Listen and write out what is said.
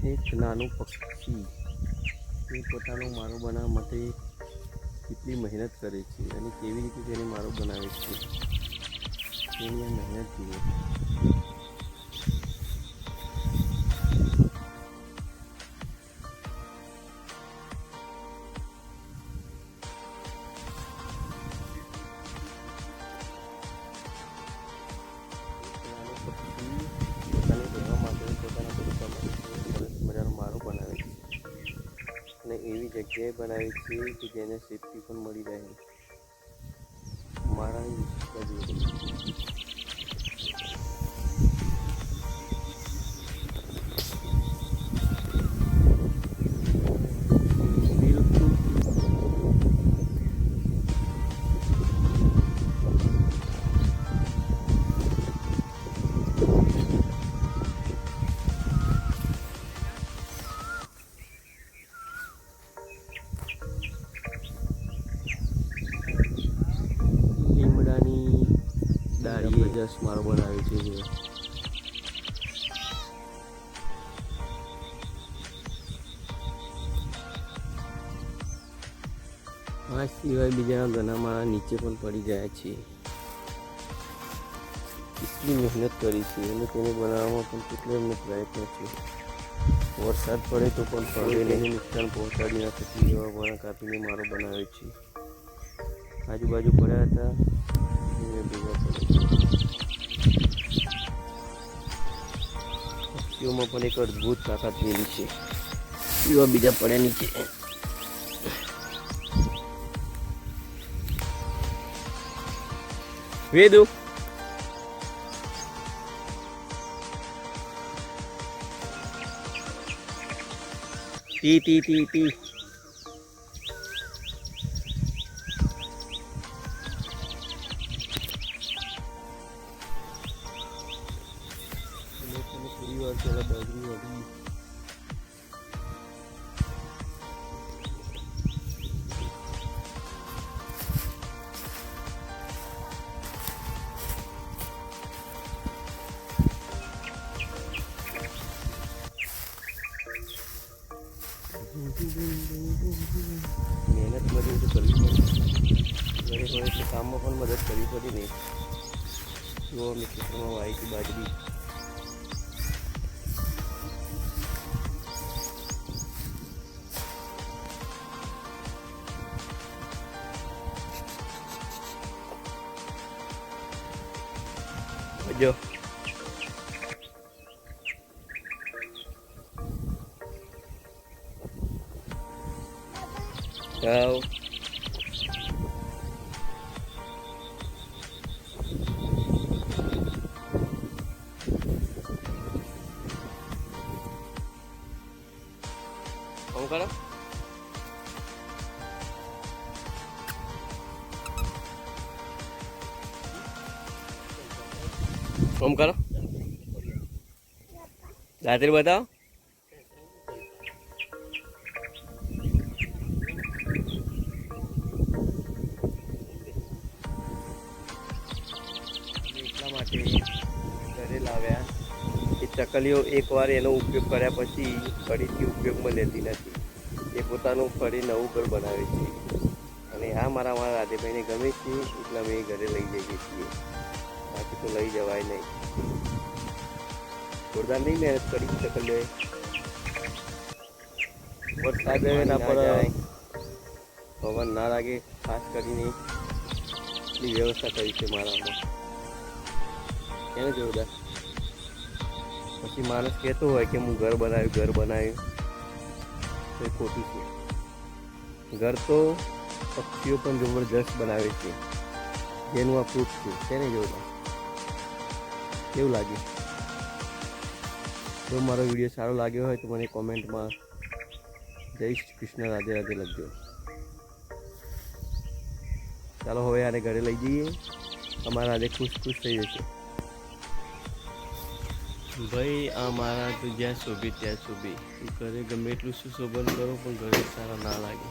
એક નાનું પક્ષી એ પોતાનો માળો બનાવવા માટે કેટલી મહેનત કરે છે અને કેવી રીતે તેને માળો બનાવે છે તેની આ મહેનત જુઓ. પોતાને રહેવા માટે પોતાના બગીચા માટે સરસ મજાનો માળો બનાવે છે અને એવી જગ્યાએ બનાવે છે કે જેને સેફટી પણ મળી રહે. માળાની વિશેષતા જોઈએ. લીમડાની ડાળીએ જસ માળો બનાવે છે. આ સિવાય બીજા ઘણા માળા નીચે પણ પડી ગયા છે. કેટલી મહેનત કરી છે અને તેને બનાવવામાં પણ કેટલો એમનો પ્રયત્ન છે. વરસાદ પડે તો પણ પડે નુકસાન પહોંચાડી ના શકે એવા માળા કાપીને માળો બનાવે છે. આજુબાજુ પડ્યા હતા ભેગા પડે. પક્ષીઓમાં પણ એક અદ્ભુત તાકાત મેલી છે. એવા બીજા પડ્યા નીચે. Vedu T T T T થોડી વાર પહેલા બાજરી વાળી મહેનત મજૂરી તો કરવી પડી. ઘરે હોય એટલે કામમાં પણ મદદ કરવી પડી ને. જો અમે ખેતરમાં વાવી હતી બાજરી. જો જાઓ ઓમ કરો. ઓમ કરો. દાદરી બતાવો. એટલા માટે ઘરે લાવ્યા એ ચકલીઓ એકવાર એનો ઉપયોગ કર્યા પછી ફરીથી ઉપયોગમાં લેતી નથી. એ પોતાનું ફરી નવું ઘર બનાવે છે અને આ મારા રાધેભાઈને ગમે છે એટલે અમે ઘરે લઈ જઈએ છીએ. બાકી તો લઈ જવાય નહીં. જોરદાર નહીં મહેનત કરી ચકલીઓએ. વરસાદ ના પડે પવન ના લાગે ખાસ કરીને એટલી વ્યવસ્થા કરી છે મારામાં. એને જોરદાર. પછી માણસ કહેતો હોય કે હું ઘર બનાવ્યું તો એ ખોટું છે. ઘર તો પક્ષીઓ પણ જબરજસ્ત બનાવે છે જેનું આ પ્રૂફ છે. તેને જોરદાર. કેવું લાગ્યું? જો મારો વિડીયો સારો લાગ્યો હોય તો મને કોમેન્ટમાં જય શ્રી કૃષ્ણ રાધે રાધે લખજો. ચાલો હવે આને ઘરે લઈ જઈએ. અમારા રાધે ખુશ થઈ જશે. ભાઈ આ મારા તો જ્યાં શોભે ત્યાં શોભે. ઘરે ગમે એટલું સુશોભન કરો પણ ઘરે સારા ના લાગે.